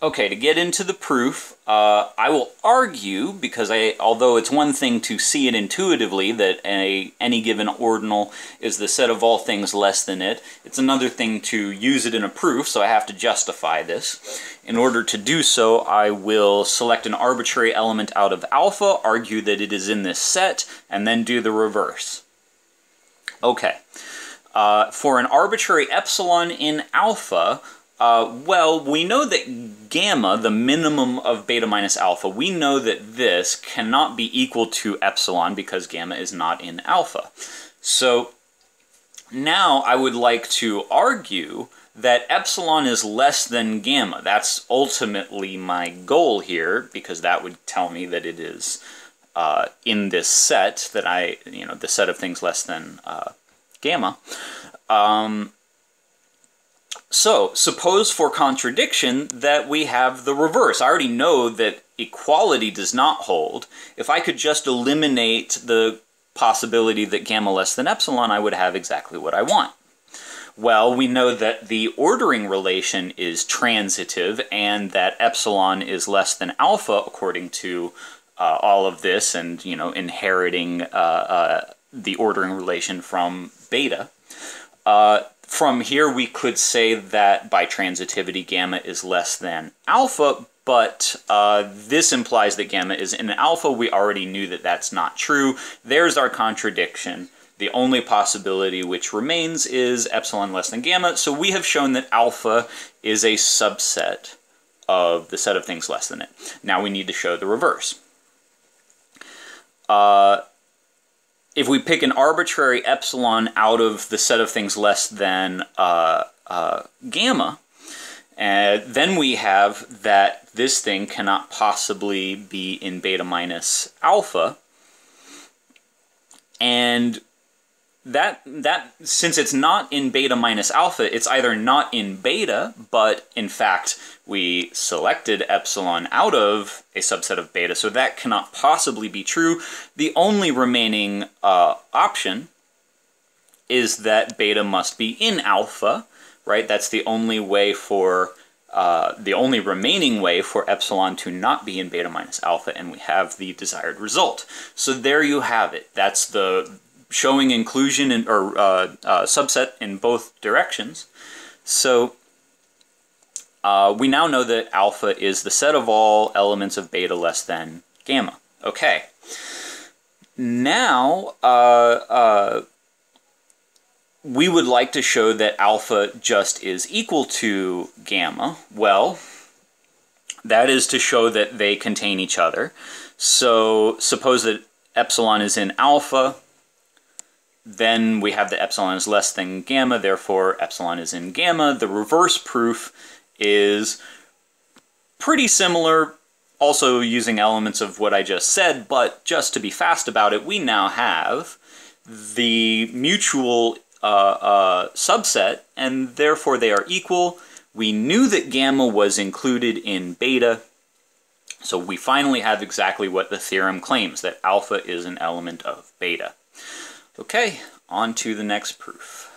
Okay, to get into the proof, I will argue, because although it's one thing to see it intuitively, that any given ordinal is the set of all things less than it, it's another thing to use it in a proof, so I have to justify this. In order to do so, I will select an arbitrary element out of alpha, argue that it is in this set, and then do the reverse. Okay. For an arbitrary epsilon in alpha, well, we know that gamma, the minimum of beta minus alpha, we know that this cannot be equal to epsilon because gamma is not in alpha. So now I would like to argue that epsilon is less than gamma. That's ultimately my goal here, because that would tell me that it is in this set, that the set of things less than gamma. So, suppose for contradiction that we have the reverse. I already know that equality does not hold. If I could just eliminate the possibility that gamma less than epsilon, I would have exactly what I want. Well, we know that the ordering relation is transitive and that epsilon is less than alpha according to all of this, and, inheriting the ordering relation from beta. From here, we could say that by transitivity, gamma is less than alpha, but this implies that gamma is in alpha. We already knew that that's not true. There's our contradiction. The only possibility which remains is epsilon less than gamma, so we have shown that alpha is a subset of the set of things less than it. Now we need to show the reverse. If we pick an arbitrary epsilon out of the set of things less than gamma, then we have that this thing cannot possibly be in beta minus alpha, and that since it's not in beta minus alpha, it's either not in beta, but in fact we selected epsilon out of a subset of beta, so that cannot possibly be true. The only remaining option is that beta must be in alpha, right? That's the only way for the only remaining way for epsilon to not be in beta minus alpha, and we have the desired result. So there you have it. That's the showing inclusion or subset in both directions. So we now know that alpha is the set of all elements of beta less than gamma. Okay. Now we would like to show that alpha just is equal to gamma. Well, that is to show that they contain each other. So suppose that epsilon is in alpha, then we have that epsilon is less than gamma, therefore epsilon is in gamma. The reverse proof is pretty similar, also using elements of what I just said, but just to be fast about it, we now have the mutual subset, and therefore they are equal. We knew that gamma was included in beta, so we finally have exactly what the theorem claims, that alpha is an element of beta. Okay, on to the next proof.